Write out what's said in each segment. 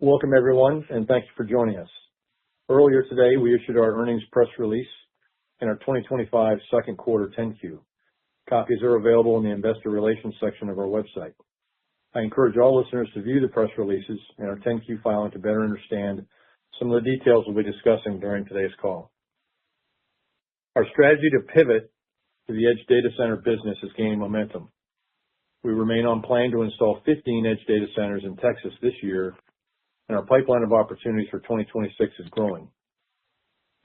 Welcome, everyone, and thank you for joining us. Earlier today, we issued our earnings press release and our 2025 second quarter 10-Q. Copies are available in the investor relations section of our website. I encourage all listeners to view the press releases and our 10-Q filing to better understand some of the details we'll be discussing during today's call. Our strategy to pivot to the edge data center business is gaining momentum. We remain on plan to install 15 edge data centers in Texas this year, and our pipeline of opportunities for 2026 is growing.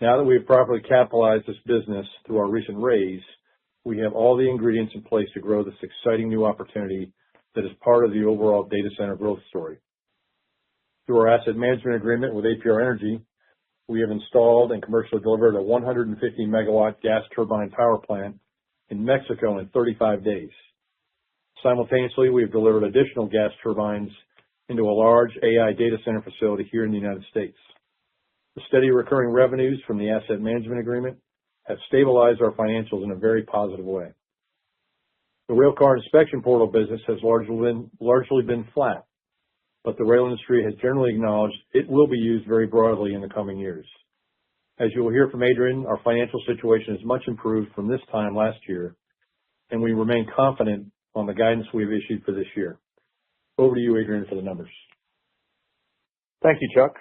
Now that we have properly capitalized this business through our recent raise, we have all the ingredients in place to grow this exciting new opportunity that is part of the overall data center growth story. Through our asset management agreement with APR Energy, we have installed and commercially delivered a 150 megawatt gas turbine power plant in Mexico in 35 days. Simultaneously, we have delivered additional gas turbines into a large AI data center facility here in the United States. The steady recurring revenues from the asset management agreement have stabilized our financials in a very positive way. The railcar inspection portal business has largely been flat, but the rail industry has generally acknowledged it will be used very broadly in the coming years. As you will hear from Adrian, our financial situation is much improved from this time last year, and we remain confident on the guidance we've issued for this year. Over to you, Adrian, for the numbers. Thank you, Chuck.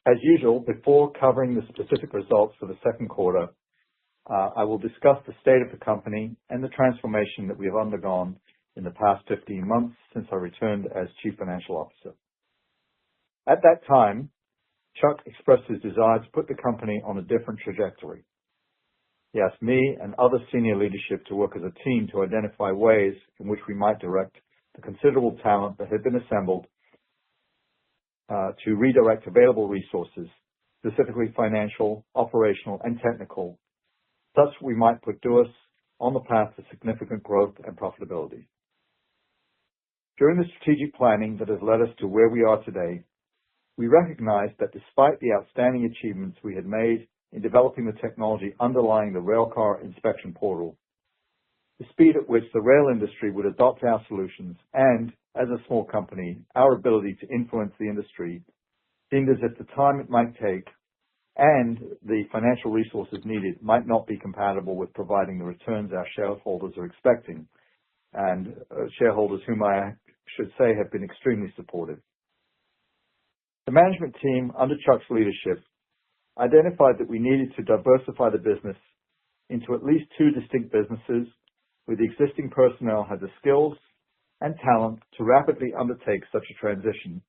As usual, before covering the specific results for the second quarter, I will discuss the state of the company and the transformation that we have undergone in the past 15 months since I returned as Chief Financial Officer. At that time, Chuck expressed his desire to put the company on a different trajectory. He asked me and other senior leadership to work as a team to identify ways in which we might direct the considerable talent that had been assembled to redirect available resources, specifically financial, operational, and technical, thus we might put DUOT on the path to significant growth and profitability. During the strategic planning that has led us to where we are today, we recognized that despite the outstanding achievements we had made in developing the technology underlying the railcar inspection portal, the speed at which the rail industry would adopt our solutions and, as a small company, our ability to influence the industry seemed as if the time it might take and the financial resources needed might not be compatible with providing the returns our shareholders are expecting, and shareholders whom I should say have been extremely supportive. The management team, under Chuck's leadership, identified that we needed to diversify the business into at least two distinct businesses where the existing personnel had the skills and talent to rapidly undertake such a transition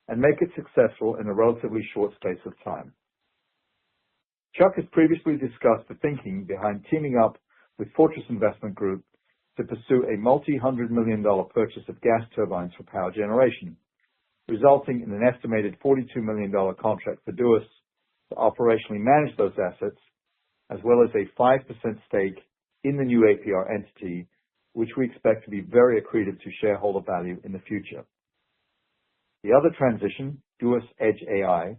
and make it successful in a relatively short space of time. Chuck has previously discussed the thinking behind teaming up with Fortress Investment Group to pursue a multi-$100 million purchase of gas turbines for power generation, resulting in an estimated $42 million contract for DUOT to operationally manage those assets, as well as a 5% stake in the new APR entity, which we expect to be very accretive to shareholder value in the future. The other transition, DUOT Edge AI,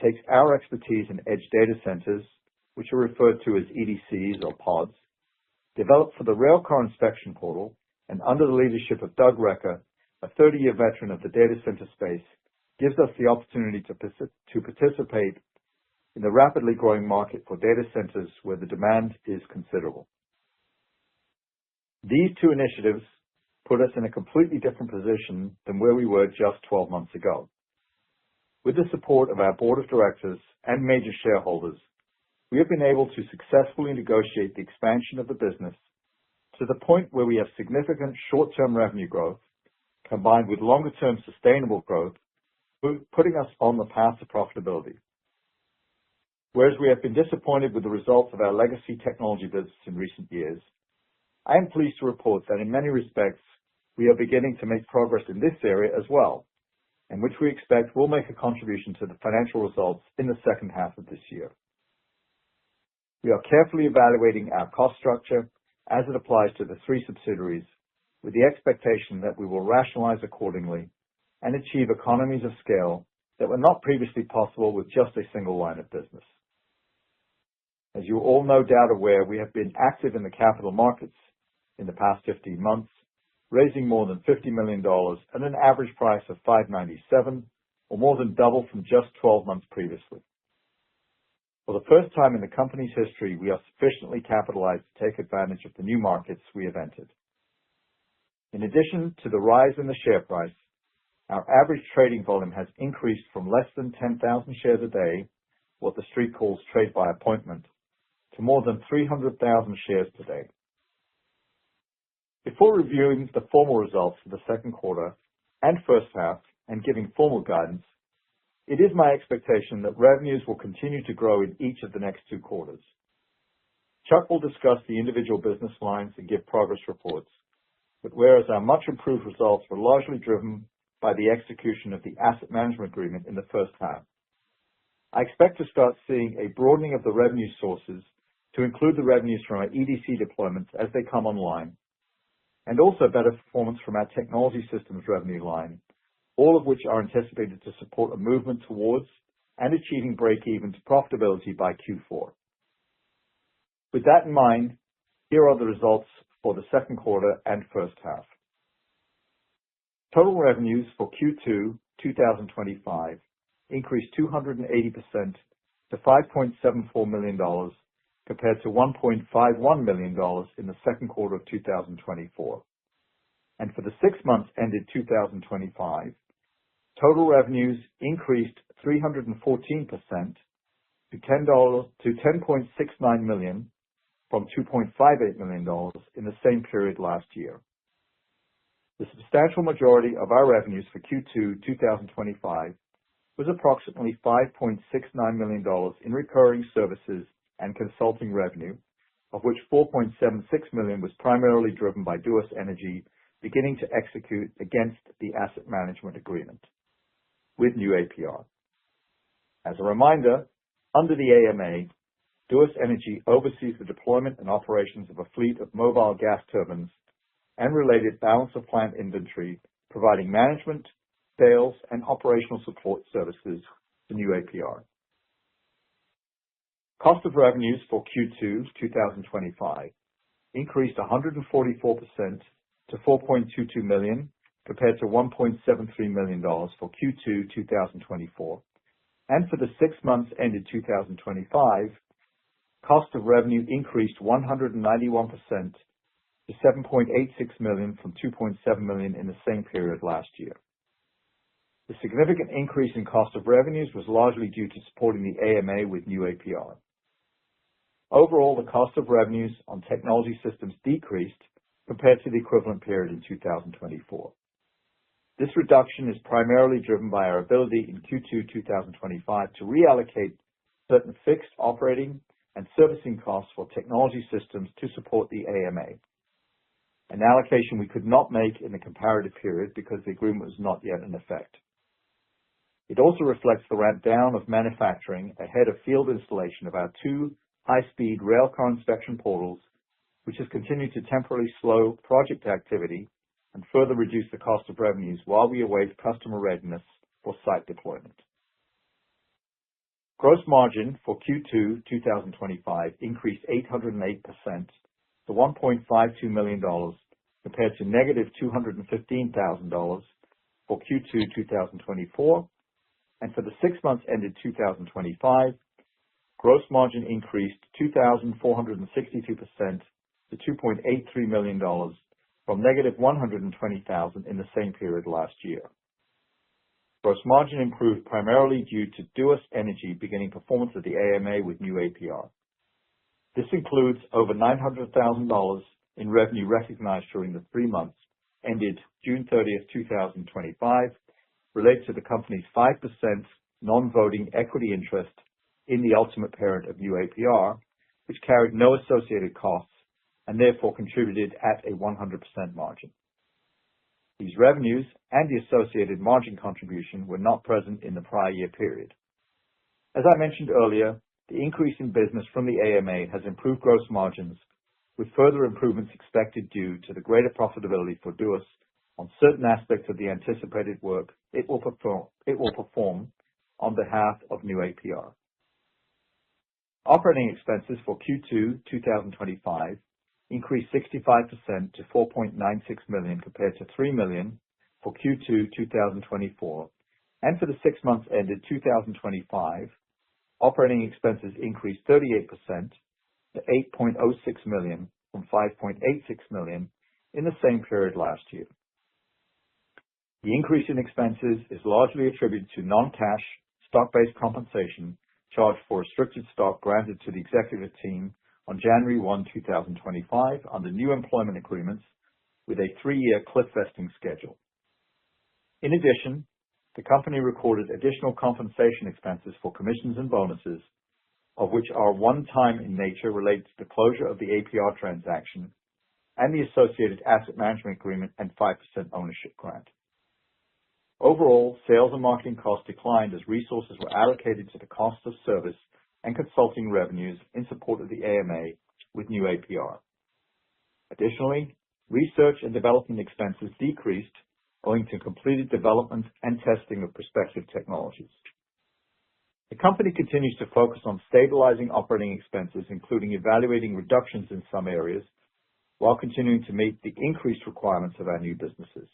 takes our expertise in edge data centers, which are referred to as EDCs or pods, developed for the railcar inspection portal, and under the leadership of Doug Recker, a 30-year veteran of the data center space, gives us the opportunity to participate in the rapidly growing market for data centers where the demand is considerable. These two initiatives put us in a completely different position than where we were just 12 months ago. With the support of our board of directors and major shareholders, we have been able to successfully negotiate the expansion of the business to the point where we have significant short-term revenue growth combined with longer-term sustainable growth, putting us on the path to profitability. Whereas we have been disappointed with the results of our legacy technology business in recent years, I am pleased to report that in many respects, we are beginning to make progress in this area as well, and which we expect will make a contribution to the financial results in the second half of this year. We are carefully evaluating our cost structure as it applies to the three subsidiaries, with the expectation that we will rationalize accordingly and achieve economies of scale that were not previously possible with just a single line of business. As you are all no doubt aware, we have been active in the capital markets in the past 15 months, raising more than $50 million at an average price of $5.97 or more than double from just 12 months previously. For the first time in the company's history, we are sufficiently capitalized to take advantage of the new markets we have entered. In addition to the rise in the share price, our average trading volume has increased from less than 10,000 shares a day, what the Street calls trade by appointment, to more than 300,000 shares per day. Before reviewing the formal results for the second quarter and first half and giving formal guidance, it is my expectation that revenues will continue to grow in each of the next 2 quarters. Chuck will discuss the individual business lines and give progress reports, but whereas our much improved results were largely driven by the execution of the asset management agreement in the first half, I expect to start seeing a broadening of the revenue sources to include the revenues from our EDC deployments as they come online, and also better performance from our technology systems revenue line, all of which are anticipated to support a movement towards and achieving break-even to profitability by Q4. With that in mind, here are the results for the second quarter and first half. Total revenues for Q2 2025 increased 280% to $5.74 million compared to $1.51 million in the second quarter of 2024. And for the 6 months ended 2025, total revenues increased 314% to $10.69 million from $2.58 million in the same period last year. The substantial majority of our revenues for Q2 2025 was approximately $5.69 million in recurring services and consulting revenue, of which $4.76 million was primarily driven by DUOT Energy beginning to execute against the asset management agreement with new APR. As a reminder, under the AMA, DUOT Energy oversees the deployment and operations of a fleet of mobile gas turbines and related balance of plant inventory, providing management, sales, and operational support services to new APR. Cost of revenues for Q2 2025 increased 144% to $4.22 million compared to $1.73 million for Q2 2024. And for the 6 months ended 2025, cost of revenue increased 191% to $7.86 million from $2.7 million in the same period last year. The significant increase in cost of revenues was largely due to supporting the AMA with new APR. Overall, the cost of revenues on technology systems decreased compared to the equivalent period in 2024. This reduction is primarily driven by our ability in Q2 2025 to reallocate certain fixed operating and servicing costs for technology systems to support the AMA, an allocation we could not make in the comparative period because the agreement was not yet in effect. It also reflects the ramp down of manufacturing ahead of field installation of our 2 high-speed railcar inspection portals, which has continued to temporarily slow project activity and further reduce the cost of revenues while we await customer readiness for site deployment. Gross margin for Q2 2025 increased 808% to $1.52 million compared to negative $215,000 for Q2 2024. And for the 6 months ended 2025, gross margin increased 2,462% to $2.83 million from negative $120,000 in the same period last year. Gross margin improved primarily due to DUOT Energy beginning performance of the AMA with new APR. This includes over $900,000 in revenue recognized during the 3 months ended June 30th, 2025, related to the company's 5% non-voting equity interest in the ultimate parent of new APR, which carried no associated costs and therefore contributed at a 100% margin. These revenues and the associated margin contribution were not present in the prior year period. As I mentioned earlier, the increase in business from the AMA has improved gross margins, with further improvements expected due to the greater profitability for DUOT on certain aspects of the anticipated work it will perform on behalf of new APR. Operating expenses for Q2 2025 increased 65% to $4.96 million compared to $3 million for Q2 2024, And for the 6 months ended 2025, operating expenses increased 38% to $8.06 million from $5.86 million in the same period last year. The increase in expenses is largely attributed to non-cash stock-based compensation charged for restricted stock granted to the executive team on January 1, 2025 under new employment agreements with a 3-year cliff vesting schedule. In addition, the company recorded additional compensation expenses for commissions and bonuses, of which are one-time in nature related to the closure of the APR transaction and the associated asset management agreement and 5% ownership grant. Overall, sales and marketing costs declined as resources were allocated to the cost of service and consulting revenues in support of the AMA with new APR. Additionally, research and development expenses decreased owing to completed development and testing of prospective technologies. The company continues to focus on stabilizing operating expenses, including evaluating reductions in some areas, while continuing to meet the increased requirements of our new businesses.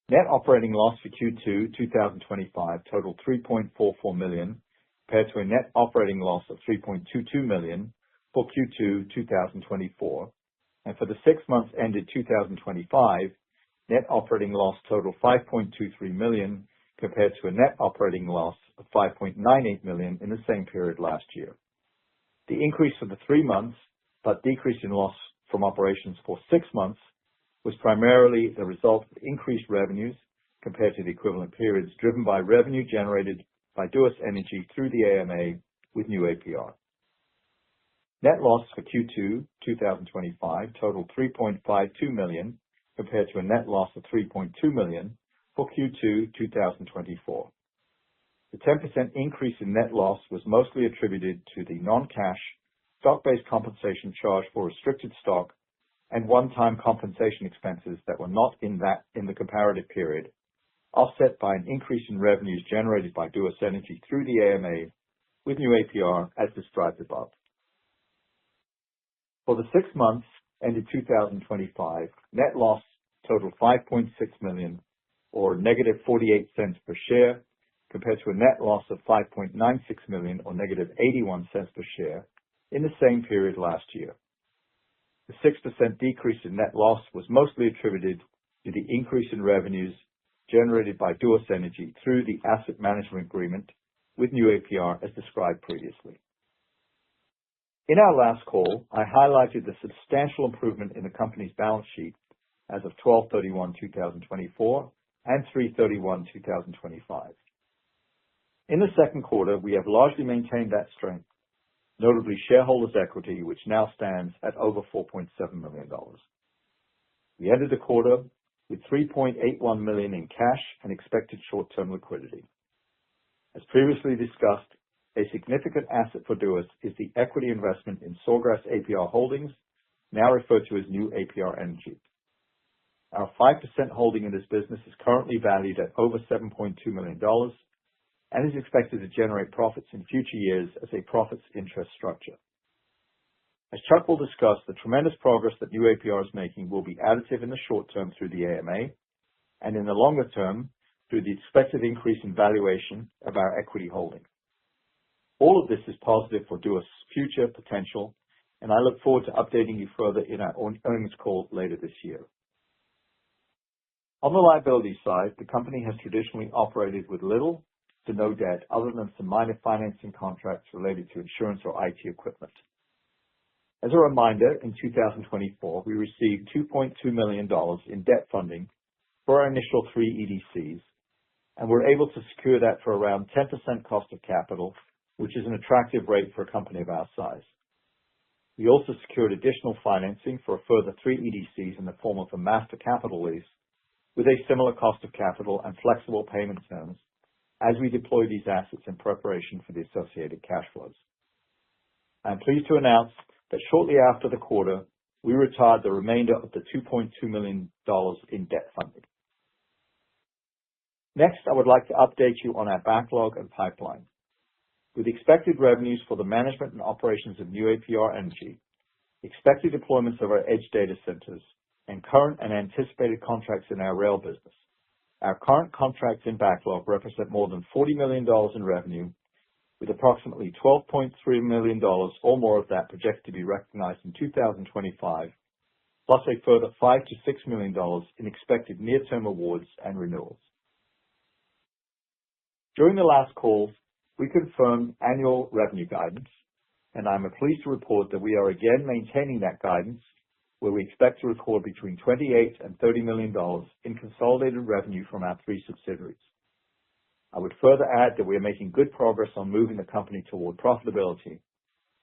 Net operating loss for Q2 2025 totaled $3.44 million, compared to a net operating loss of $3.22 million for Q2 2024. And for the 6 months ended 2025, net operating loss totaled $5.23 million, compared to a net operating loss of $5.98 million in the same period last year. The increase for the 3 months, but decrease in loss from operations for 6 months, was primarily the result of increased revenues compared to the equivalent periods, driven by revenue generated by DUOT Energy through the AMA with new APR. Net loss for Q2 2025 totaled $3.52 million, compared to a net loss of $3.2 million for Q2 2024. The 10% increase in net loss was mostly attributed to the non-cash stock-based compensation charge for restricted stock and one-time compensation expenses that were not in the comparative period, offset by an increase in revenues generated by DUOT Energy through the AMA with new APR as described above. For the 6 months ended 2025, net loss totaled $5.6 million, or negative 48 cents per share, compared to a net loss of $5.96 million, or negative 81 cents per share in the same period last year. The 6% decrease in net loss was mostly attributed to the increase in revenues generated by DUOT Energy through the asset management agreement with new APR as described previously. In our last call, I highlighted the substantial improvement in the company's balance sheet as of 12/31/2024 and 3/31/2025. In the second quarter, we have largely maintained that strength, notably shareholders' equity, which now stands at over $4.7 million. We ended the quarter with $3.81 million in cash and expected short-term liquidity. As previously discussed, a significant asset for DUOT is the equity investment in Sawgrass APR Holdings, now referred to as New APR Energy. Our 5% holding in this business is currently valued at over $7.2 million and is expected to generate profits in future years as a profits interest structure. As Chuck will discuss, the tremendous progress that new APR is making will be additive in the short term through the AMA, and in the longer term through the expected increase in valuation of our equity holding. All of this is positive for DUOT's future potential, and I look forward to updating you further in our earnings call later this year. On the liability side, the company has traditionally operated with little to no debt other than some minor financing contracts related to insurance or IT equipment. As a reminder, in 2024, we received $2.2 million in debt funding for our initial 3 EDCs, and were able to secure that for around 10% cost of capital, which is an attractive rate for a company of our size. We also secured additional financing for a further 3 EDCs in the form of a master capital lease with a similar cost of capital and flexible payment terms as we deploy these assets in preparation for the associated cash flows. I am pleased to announce that shortly after the quarter, we retired the remainder of the $2.2 million in debt funding. Next, I would like to update you on our backlog and pipeline. With expected revenues for the management and operations of new APR Energy, expected deployments of our edge data centers, and current and anticipated contracts in our rail business, Our current contracts in backlog represent more than $40 million in revenue, with approximately $12.3 million or more of that projected to be recognized in 2025, plus a further $5 to $6 million in expected near-term awards and renewals. During the last call, we confirmed annual revenue guidance, and I'm pleased to report that we are again maintaining that guidance, where we expect to record between $28 and $30 million in consolidated revenue from our three subsidiaries. I would further add that we are making good progress on moving the company toward profitability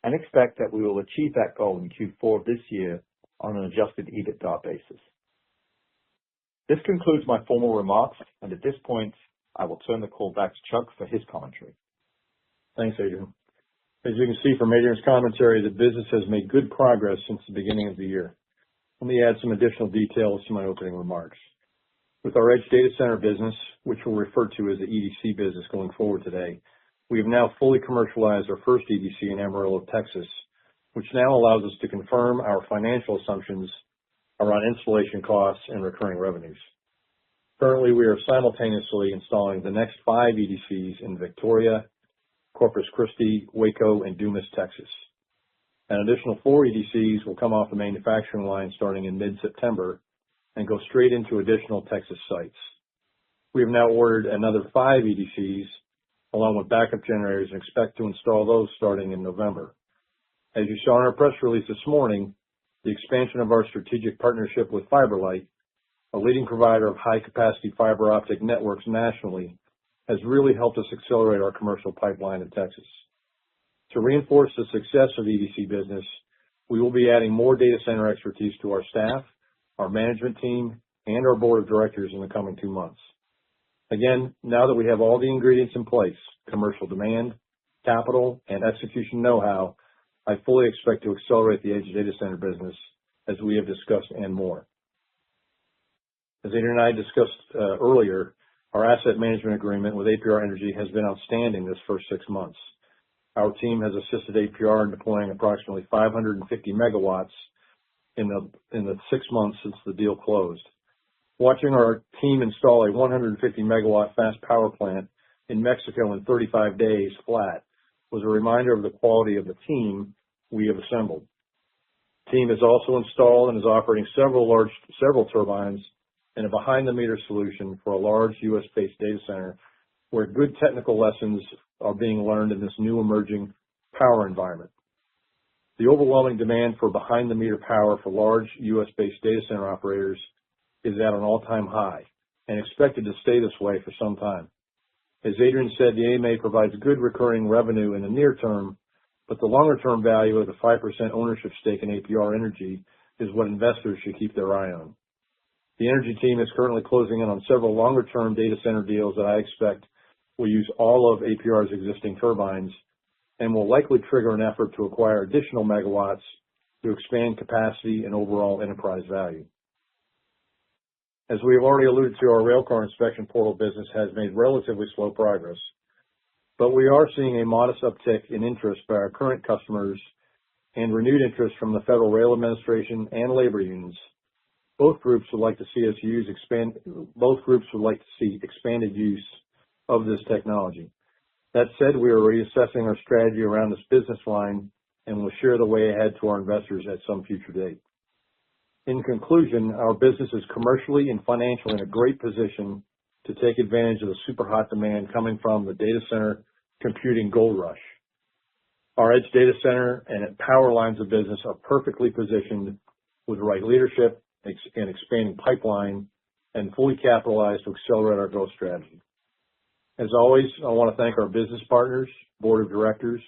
and expect that we will achieve that goal in Q4 of this year on an adjusted EBITDA basis. This concludes my formal remarks, and at this point, I will turn the call back to Chuck for his commentary. Thanks, Adrian. As you can see from Adrian's commentary, the business has made good progress since the beginning of the year. Let me add some additional details to my opening remarks. With our Edge Data Center business, which we'll refer to as the EDC business going forward today, we have now fully commercialized our first EDC in Amarillo, Texas, which now allows us to confirm our financial assumptions around installation costs and recurring revenues. Currently, we are simultaneously installing the next 5 EDCs in Victoria, Corpus Christi, Waco, and Dumas, Texas. An additional 4 EDCs will come off the manufacturing line starting in mid-September and go straight into additional Texas sites. We have now ordered another 5 EDCs along with backup generators and expect to install those starting in November. As you saw in our press release this morning, the expansion of our strategic partnership with FiberLight, a leading provider of high-capacity fiber optic networks nationally, has really helped us accelerate our commercial pipeline in Texas. To reinforce the success of the EDC business, we will be adding more data center expertise to our staff, our management team, and our board of directors in the coming 2 months. Again, now that we have all the ingredients in place, commercial demand, capital, and execution know-how, I fully expect to accelerate the Edge Data Center business as we have discussed and more. As Adrian and I discussed earlier, our asset management agreement with APR Energy has been outstanding this first 6 months. Our team has assisted APR in deploying approximately 550 megawatts in the 6 months since the deal closed. Watching our team install a 150 megawatt fast power plant in Mexico in 35 days flat was a reminder of the quality of the team we have assembled. The team has also installed and is operating several turbines and a behind-the-meter solution for a large U.S.-based data center where good technical lessons are being learned in this new emerging power environment. The overwhelming demand for behind-the-meter power for large U.S.-based data center operators is at an all-time high and expected to stay this way for some time. As Adrian said, the AMA provides good recurring revenue in the near term, but the longer-term value of the 5% ownership stake in APR Energy is what investors should keep their eye on. The energy team is currently closing in on several longer-term data center deals that I expect will use all of APR's existing turbines and will likely trigger an effort to acquire additional megawatts to expand capacity and overall enterprise value. As we have already alluded to, our railcar inspection portal business has made relatively slow progress, but we are seeing a modest uptick in interest by our current customers and renewed interest from the Federal Rail Administration and labor unions. Both groups would like to see expanded use of this technology. That said, we are reassessing our strategy around this business line and will share the way ahead to our investors at some future date. In conclusion, our business is commercially and financially in a great position to take advantage of the super hot demand coming from the data center computing gold rush. Our Edge Data Center and power lines of business are perfectly positioned with the right leadership and expanding pipeline and fully capitalized to accelerate our growth strategy. As always, I want to thank our business partners, board of directors,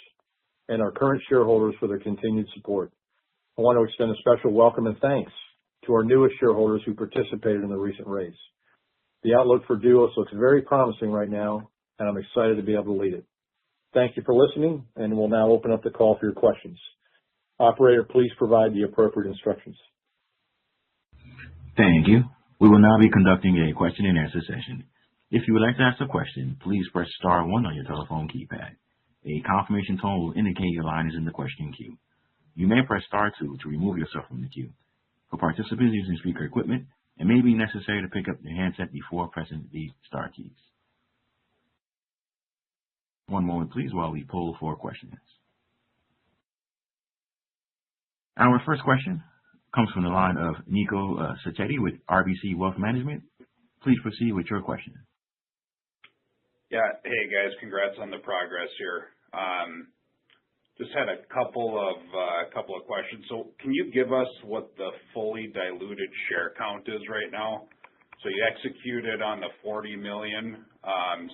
and our current shareholders for their continued support. I want to extend a special welcome and thanks to our newest shareholders who participated in the recent raise. The outlook for DUOT looks very promising right now, and I'm excited to be able to lead it. Thank you for listening, and we'll now open up the call for your questions. Operator, please provide the appropriate instructions. Thank you. We will now be conducting a question and answer session. If you would like to ask a question, please press star 1 on your telephone keypad. A confirmation tone will indicate your line is in the question queue. You may press star 2 to remove yourself from the queue. For participants using speaker equipment, It may be necessary to pick up your handset before pressing the star keys. One moment, please, while we poll for questions. Our first question comes from the line of Nico Sacchetti with RBC Wealth Management. Please proceed with your question. Yeah. Hey, guys. Congrats on the progress here. Just had a couple of questions. So can you give us what the fully diluted share count is right now? So you executed on the 40 million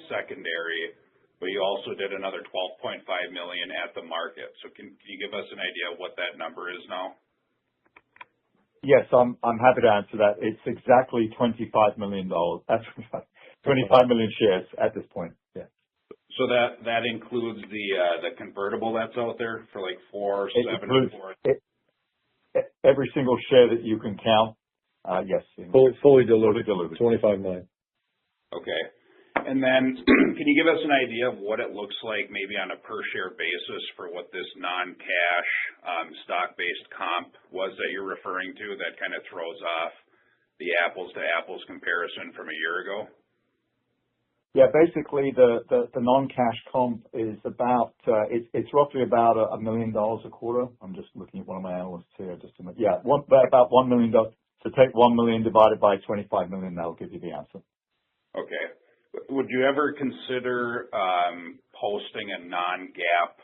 secondary, but you also did another 12.5 million at the market. So can you give us an idea of what that number is now? Yes, I'm happy to answer that. It's exactly $25 million. That's 25 million shares at this point. Yeah. So that includes the convertible that's out there for like 4, 7, and 4. Every single share that you can count. Yes. Fully diluted. 25 million. Okay. And then can you give us an idea of what it looks like maybe on a per share basis for what this non-cash stock-based comp was that you're referring to that kind of throws off the apples to apples comparison from a year ago? Yeah, basically the non-cash comp is about, it's roughly about $1 million a quarter. I'm just looking at one of my analysts here just a minute. Yeah, about $1 million. So take 1 million divided by 25 million, that'll give you the answer. Okay. Would you ever consider posting a non-GAAP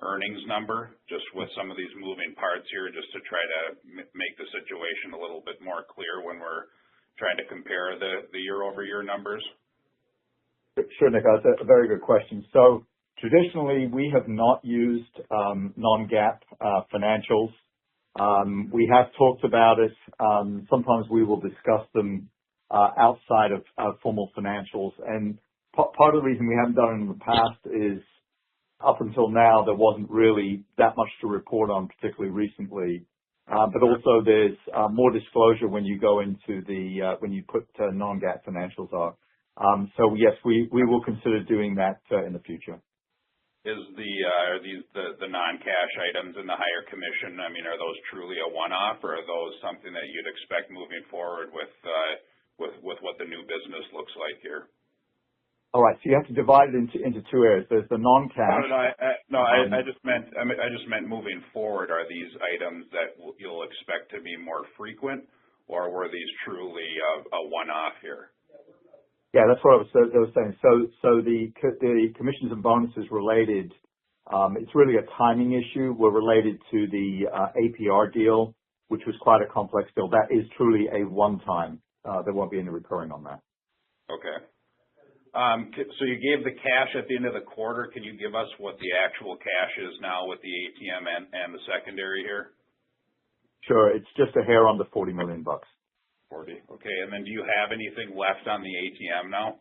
earnings number just with some of these moving parts here just to try to make the situation a little bit more clear when we're trying to compare the year-over-year numbers? Sure, Nick. That's a very good question. So traditionally, we have not used non-GAAP financials. We have talked about it. Sometimes we will discuss them outside of formal financials. And part of the reason we haven't done it in the past is up until now, there wasn't really that much to report on, particularly recently. But also there's more disclosure when you go into when you put non-GAAP financials are. So yes, we will consider doing that in the future. Are these the non-cash items and the higher commission? I mean, are those truly a one-off, or are those something that you'd expect moving forward with what the new business looks like here? All right. So you have to divide it into two areas. There's the non-cash. I just meant moving forward. Are these items that you'll expect to be more frequent, or were these truly a one-off here? Yeah, that's what I was saying. So the commissions and bonuses related, it's really a timing issue. We're related to the APR deal, which was quite a complex deal. That is truly a one-time. There won't be any recurring on that. Okay. So you gave the cash at the end of the quarter. Can you give us what the actual cash is now with the ATM and the secondary here? Sure. It's just a hair under $40 million. 40. Okay. And then do you have anything left on the ATM now?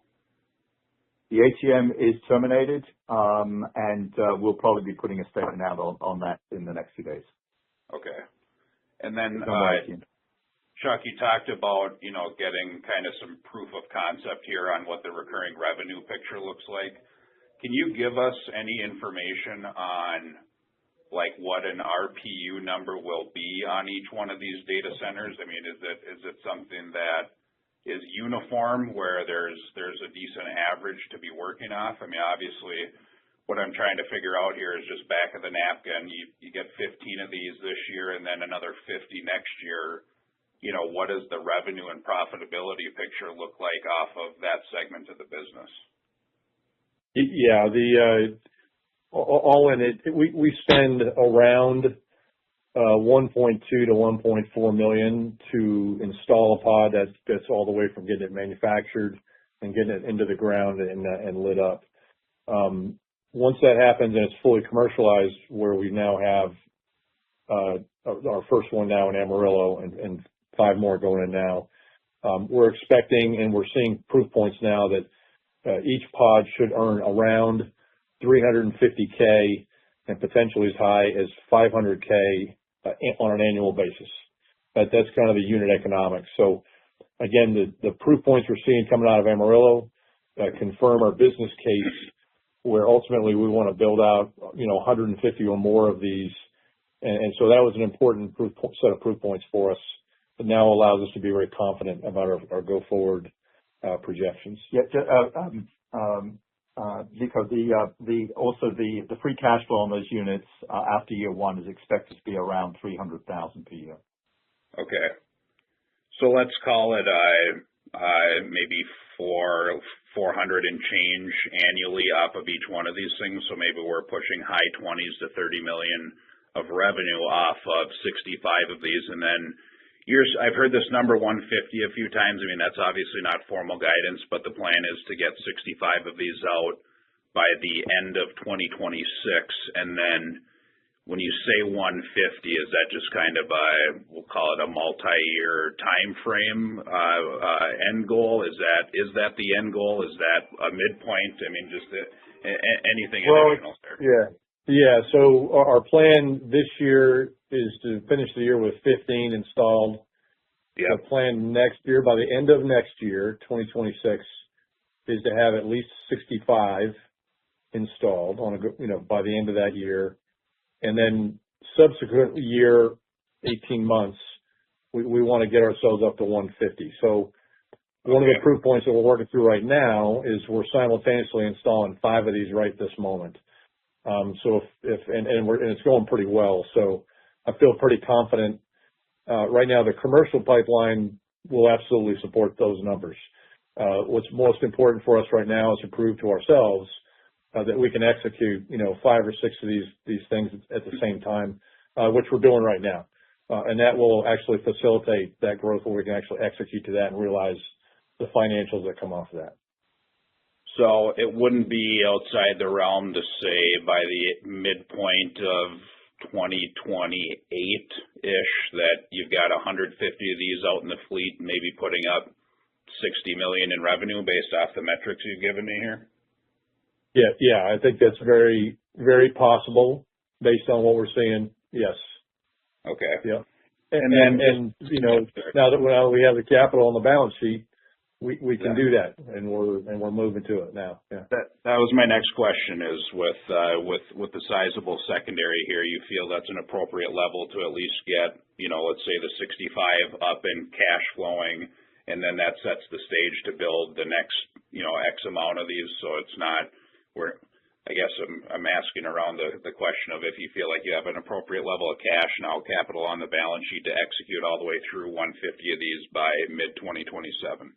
The ATM is terminated, and we'll probably be putting a statement out on that in the next few days. Okay. And then, Chuck, you talked about, getting kind of some proof of concept here on what the recurring revenue picture looks like. Can you give us any information on like what an RPU number will be on each one of these data centers? I mean, is it something that is uniform where there's a decent average to be working off? I mean, obviously, what I'm trying to figure out here is just back of the napkin. You get 15 of these this year and then another 50 next year. What does the revenue and profitability picture look like off of that segment of the business? Yeah, all in it, we spend around 1.2 to 1.4 million to install a pod. That's all the way from getting it manufactured and getting it into the ground and lit up. Once that happens and it's fully commercialized, where we now have our first one now in Amarillo and 5 more going in now, we're expecting and we're seeing proof points now that each pod should earn around $350K and potentially as high as $500K on an annual basis. That's kind of the unit economics. So again, the proof points we're seeing coming out of Amarillo confirm our business case, where ultimately we want to build out 150 or more of these, and so that was an important set of proof points for us now allows us to be very confident about our go-forward projections. Yeah, Zico, also the free cash flow on those units after year one is expected to be around $300,000 per year. Okay. So let's call it maybe 400 and change annually off of each one of these things. So maybe we're pushing high 20s to 30 million of revenue off of 65 of these. And then I've heard this number 150 a few times. I mean, that's obviously not formal guidance, but the plan is to get 65 of these out by the end of 2026. And then when you say 150, is that just kind of we'll call it a multi-year time frame end goal? Is that the end goal? Is that a midpoint? I mean, just anything additional there? Yeah. So our plan this year is to finish the year with 15 installed. Yeah. The plan next year, by the end of next year, 2026, is to have at least 65 installed by the end of that year. And then subsequent year, 18 months, we want to get ourselves up to 150. So one of the proof points that we're working through right now is we're simultaneously installing 5 of these right this moment. So it's going pretty well. So I feel pretty confident. Right now, the commercial pipeline will absolutely support those numbers. What's most important for us right now is to prove to ourselves that we can execute, 5 or 6 of these things at the same time, which we're doing right now. And that will actually facilitate that growth where we can actually execute to that and realize the financials that come off of that. So it wouldn't be outside the realm to say by the midpoint of 2028-ish that you've got 150 of these out in the fleet, maybe putting up 60 million in revenue based off the metrics you've given me here? Yeah, I think that's very, very possible based on what we're seeing. Yes. Okay. Yeah. And now that we have the capital on the balance sheet, we can do that, and we're moving to it now. Yeah. That was my next question. Is with the sizable secondary here, you feel that's an appropriate level to at least get, let's say the 65 up and cash flowing, and then that sets the stage to build the next, X amount of these. So it's not I guess I'm asking around the question of if you feel like you have an appropriate level of cash now, capital on the balance sheet to execute all the way through 150 of these by mid 2027.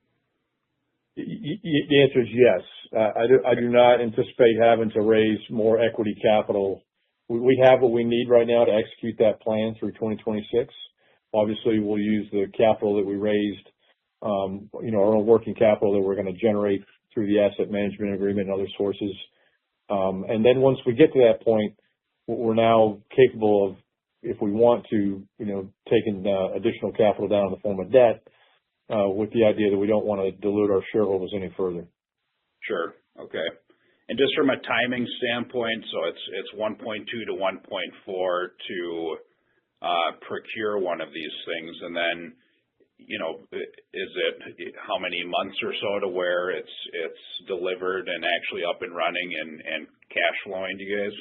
The answer is yes. I do not anticipate having to raise more equity capital. We have what we need right now to execute that plan through 2026. Obviously, we'll use the capital that we raised, our own working capital that we're going to generate through the asset management agreement and other sources. And then once we get to that point, we're now capable of, if we want to, taking additional capital down in the form of debt, with the idea that we don't want to dilute our shareholders any further. Sure. Okay. And just from a timing standpoint, so it's 1.2 to 1.4 to procure one of these things, and then is it how many months or so to where it's delivered and actually up and running and cash flowing to you guys?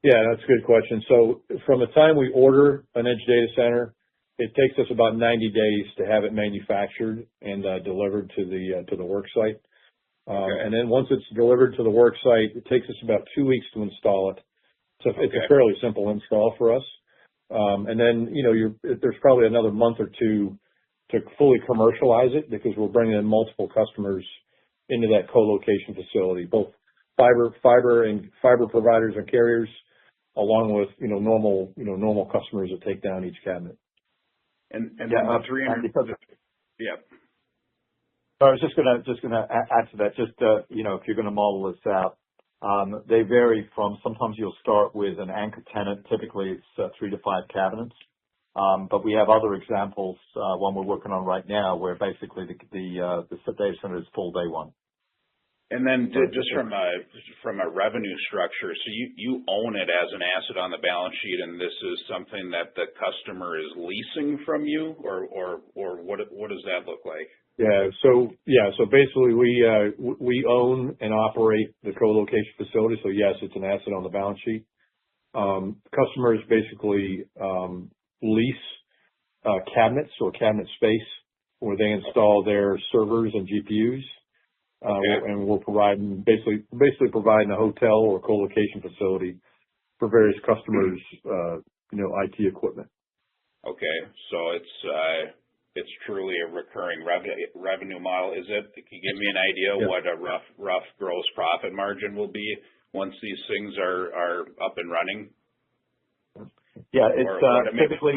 Yeah, that's a good question. So from the time we order an edge data center, it takes us about 90 days to have it manufactured and delivered to the work site. And then once it's delivered to the work site, it takes us about 2 weeks to install it. So it's a fairly simple install for us. And then, there's probably another month or two to fully commercialize it because we're bringing in multiple customers into that co-location facility, both fiber providers and carriers, along with, normal customers that take down each cabinet. And yeah, 300. Yeah. So I was just gonna add to that. Just if you're going to model this out, they vary from, sometimes you'll start with an anchor tenant. Typically, it's 3 to 5 cabinets. But we have other examples. One we're working on right now, where basically the data center is full day one. And then just from a revenue structure, so you own it as an asset on the balance sheet, and this is something that the customer is leasing from you, or what does that look like? So basically we own and operate the co-location facility. So yes, it's an asset on the balance sheet. Customers basically lease cabinets or cabinet space where they install their servers and GPUs. And we're basically providing a hotel or co-location facility for various customers, IT equipment. Okay, so it's truly a recurring revenue model, is it? Can you give me an idea what a rough gross profit margin will be once these things are up and running? Yeah, it's typically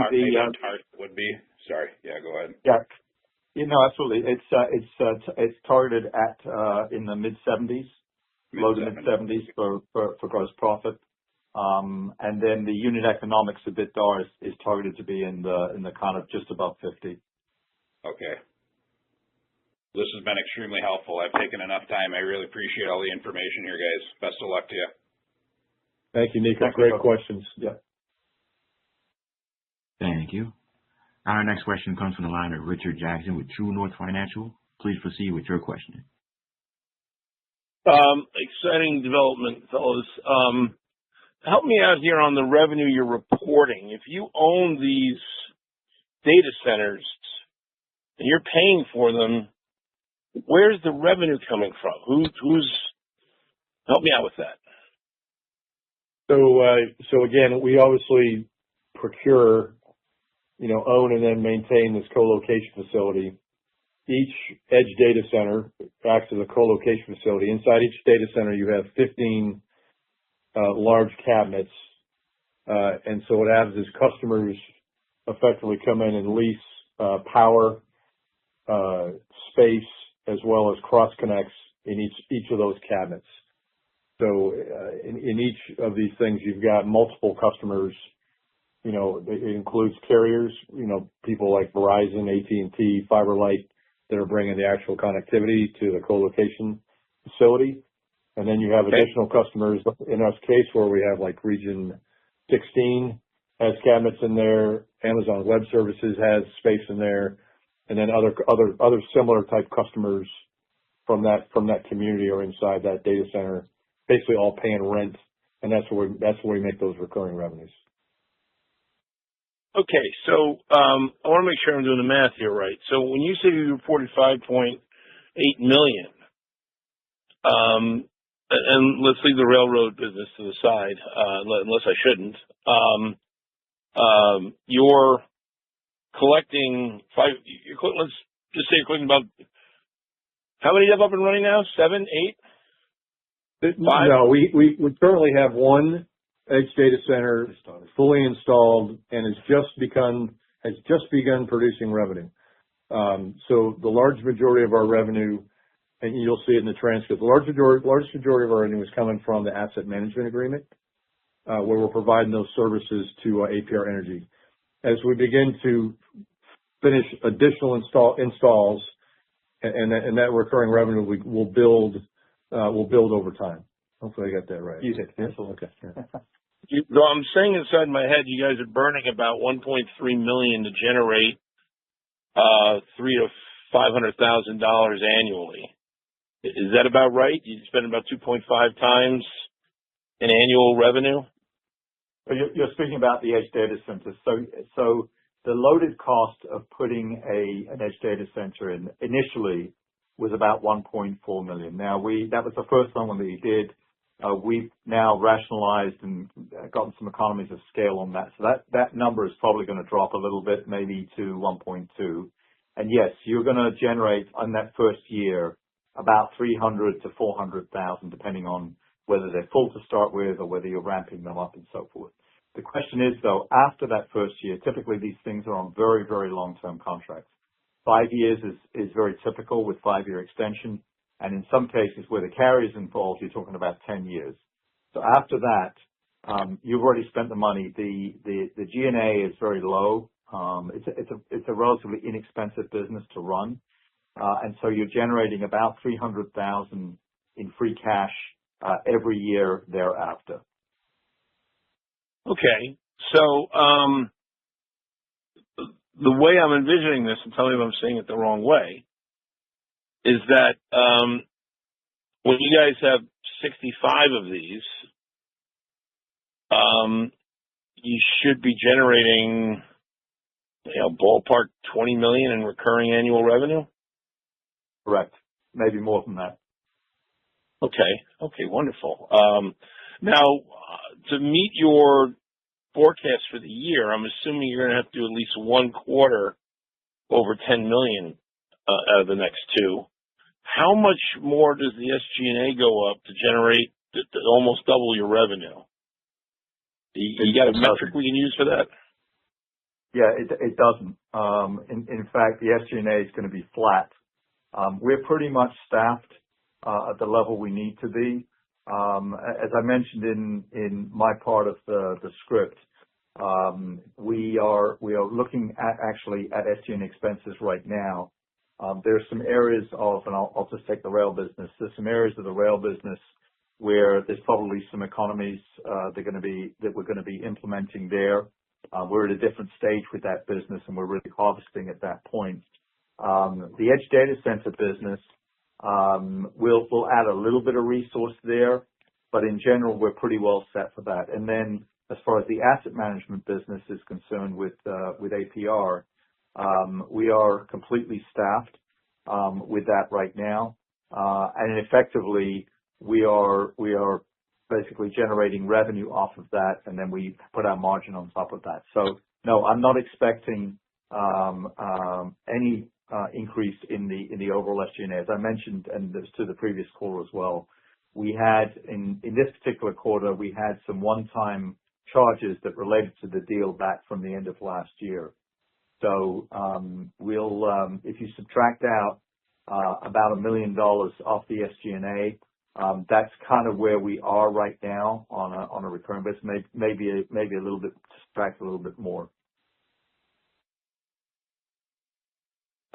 would be. Sorry, yeah, go ahead. Yeah, absolutely. It's targeted at in the mid-70s, low to mid-70s for gross profit. And then the unit economics of EBITDA is targeted to be in the kind of just above 50. Okay. This has been extremely helpful. I've taken enough time. I really appreciate all the information here, guys. Best of luck to you. Thank you, Nico. Great questions. Yeah. Thank you. Our next question comes from the line of Richard Jackson with True North Financial. Please proceed with your question. Exciting development, fellows. Help me out here on the revenue you're reporting. If you own these data centers and you're paying for them, where's the revenue coming from? Help me out with that. So again, we obviously procure, own and then maintain this co-location facility. Each edge data center acts as a co-location facility. Inside each data center, you have 15 large cabinets. And so what happens is customers effectively come in and lease power, space, as well as cross connects in each of those cabinets. So in each of these things, you've got multiple customers. It includes carriers, people like Verizon, AT&T, FiberLight that are bringing the actual connectivity to the co-location facility. And then you have additional customers in our case where we have like Region 16 has cabinets in there. Amazon Web Services has space in there. And then other similar type customers from that community are inside that data center, basically all paying rent. And that's where we make those recurring revenues. Okay, so I want to make sure I'm doing the math here right. So when you say you reported $5.8 million, and let's leave the railroad business to the side, unless I shouldn't, you're collecting let's just say you're collecting about, how many have up and running now? 7, 8? 5? No, we currently have one edge data center fully installed and has just begun producing revenue. So the large majority of our revenue, and you'll see it in the transcript, the large majority of our revenue is coming from the asset management agreement, where we're providing those services to APR Energy. As we begin to finish additional installs, and that recurring revenue will build over time. Hopefully I got that right. You did. Okay. Yeah. So I'm saying inside my head, you guys are burning about $1.3 million to generate $300,000 to $500,000 annually. Is that about right? You spend about 2.5 times in annual revenue? You're speaking about the edge data center. So the loaded cost of putting an edge data center in initially was about $1.4 million. Now that was the first one that we did. We've now rationalized and gotten some economies of scale on that. So that number is probably going to drop a little bit, maybe to 1.2. And yes, you're going to generate on that first year about $300,000 to $400,000, depending on whether they're full to start with or whether you're ramping them up and so forth. The question is, though, after that first year, typically these things are on very, very long-term contracts. 5 years is very typical with 5-year extension. And in some cases where the carrier is involved, you're talking about 10 years. So after that, you've already spent the money. The G&A is very low. It's a relatively inexpensive business to run. And so you're generating about $300,000 in free cash every year thereafter. Okay. So the way I'm envisioning this, and tell me if I'm saying it the wrong way, is that when you guys have 65 of these, you should be generating ballpark $20 million in recurring annual revenue? Correct. Maybe more than that. Okay, wonderful. Now, to meet your forecast for the year, I'm assuming you're going to have to do at least one quarter over $10 million out of the next two. How much more does the SG&A go up to generate to almost double your revenue? You got a metric we can use for that? Yeah, it doesn't. In fact, the SG&A is going to be flat. We're pretty much staffed at the level we need to be. As I mentioned in my part of the script, we are looking at SG&A expenses right now. There's some areas and I'll just take the rail business. There's some areas of the rail business where there's probably some economies that we're going to be implementing there. We're at a different stage with that business, and we're really harvesting at that point. The edge data center business, we'll add a little bit of resource there, but in general, we're pretty well set for that. And then as far as the asset management business is concerned with APR, we are completely staffed with that right now. And effectively, we are basically generating revenue off of that, and then we put our margin on top of that. So no, I'm not expecting any increase in the overall SG&A. As I mentioned, and this to the previous call as well, we had in this particular quarter, we had some one-time charges that related to the deal back from the end of last year. So we'll if you subtract out about $1 million off the SG&A, that's kind of where we are right now on a recurring basis. Maybe a little bit, subtract a little bit more.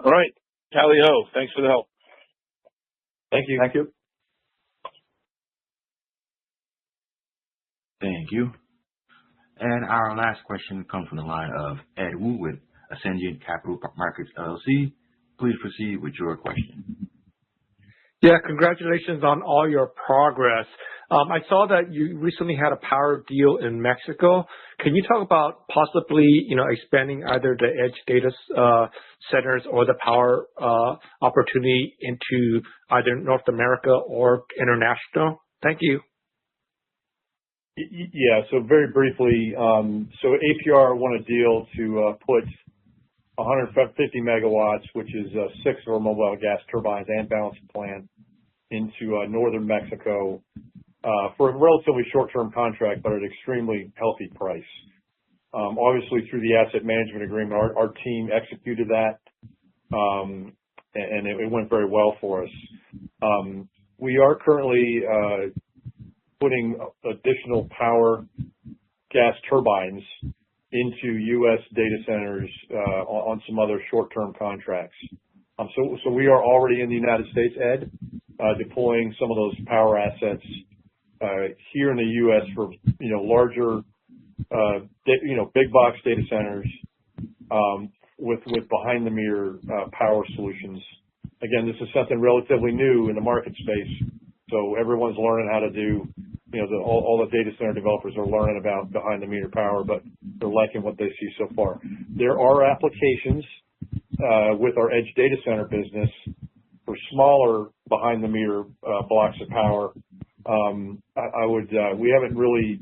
All right. Tally ho. Thanks for the help. Thank you. Thank you. Thank you. And our last question comes from the line of Ed Wu with Ascendiant Capital Markets, LLC. Please proceed with your question. Yeah, congratulations on all your progress. I saw that you recently had a power deal in Mexico. Can you talk about possibly, expanding either the edge data centers or the power opportunity into either North America or international? Thank you. Yeah, so very briefly, so APR won a deal to put 150 megawatts, which is 6 of our mobile gas turbines and balancing plant, into northern Mexico for a relatively short-term contract, but at an extremely healthy price. Obviously, through the asset management agreement, our team executed that, and it went very well for us. We are currently putting additional power gas turbines into U.S. data centers on some other short-term contracts. So we are already in the United States, Ed, deploying some of those power assets here in the U.S. for larger, big box data centers with behind-the-meter power solutions. Again, this is something relatively new in the market space, so everyone's learning how to do. All the data center developers are learning about behind-the-meter power, but they're liking what they see so far. There are applications with our edge data center business for smaller behind-the-meter blocks of power. We haven't really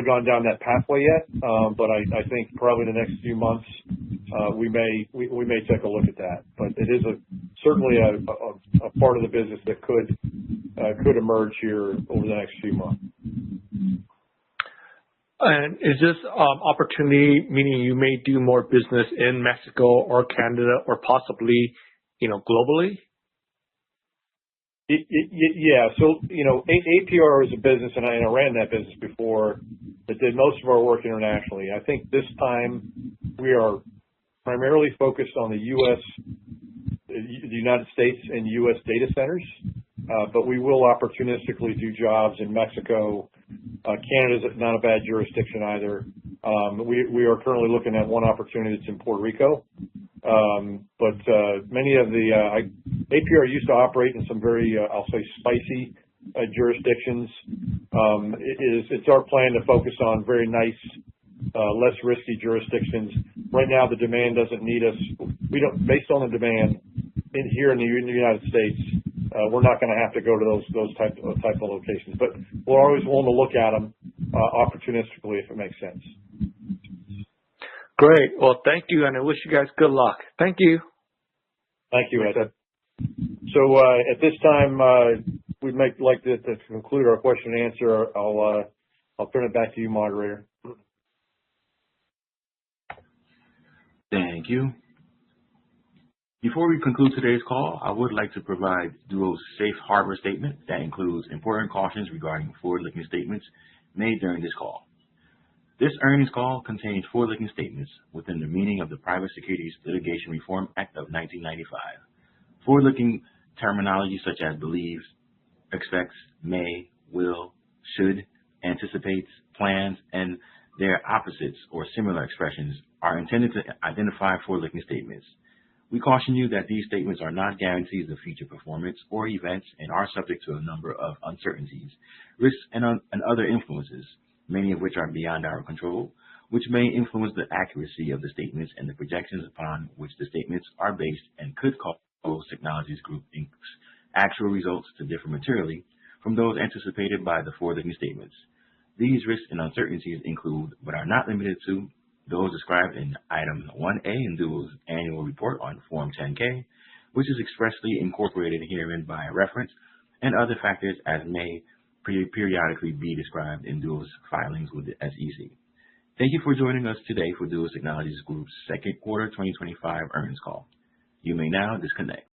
gone down that pathway yet, but I think probably the next few months we may take a look at that. But it is certainly a part of the business that could emerge here over the next few months. And is this opportunity meaning you may do more business in Mexico or Canada or possibly, globally? Yeah. So, APR is a business, and I ran that business before, that did most of our work internationally. I think this time we are primarily focused on the United States and U.S. data centers, but we will opportunistically do jobs in Mexico. Canada's not a bad jurisdiction either. We are currently looking at one opportunity that's in Puerto Rico. But many of the APR used to operate in some very, I'll say, spicy jurisdictions. It's our plan to focus on very nice, less risky jurisdictions. right now the demand doesn't need us. We don't, based on the demand here in the United States, we're not going to have to go to those type of locations. But we're always willing to look at them opportunistically if it makes sense. Great. Well, thank you, and I wish you guys good luck. Thank you. Thank you, Ed. So at this time, we'd like to conclude our question and answer. I'll turn it back to you, moderator. Thank you. Before we conclude today's call, I would like to provide DUOT's safe harbor statement that includes important cautions regarding forward-looking statements made during this call. This earnings call contains forward-looking statements within the meaning of the Private Securities Litigation Reform Act of 1995. Forward-looking terminology such as believes, expects, may, will, should, anticipates, plans, and their opposites or similar expressions are intended to identify forward-looking statements. We caution you that these statements are not guarantees of future performance or events and are subject to a number of uncertainties, risks, and other influences, many of which are beyond our control, which may influence the accuracy of the statements and the projections upon which the statements are based and could cause DUOT Technologies Group Inc.'s actual results to differ materially from those anticipated by the forward-looking statements. These risks and uncertainties include, but are not limited to, those described in Item 1A in DUOT's annual report on Form 10-K, which is expressly incorporated herein by reference, and other factors as may periodically be described in DUOT's filings with the SEC. Thank you for joining us today for DUOT Technologies Group's second quarter 2025 earnings call. You may now disconnect.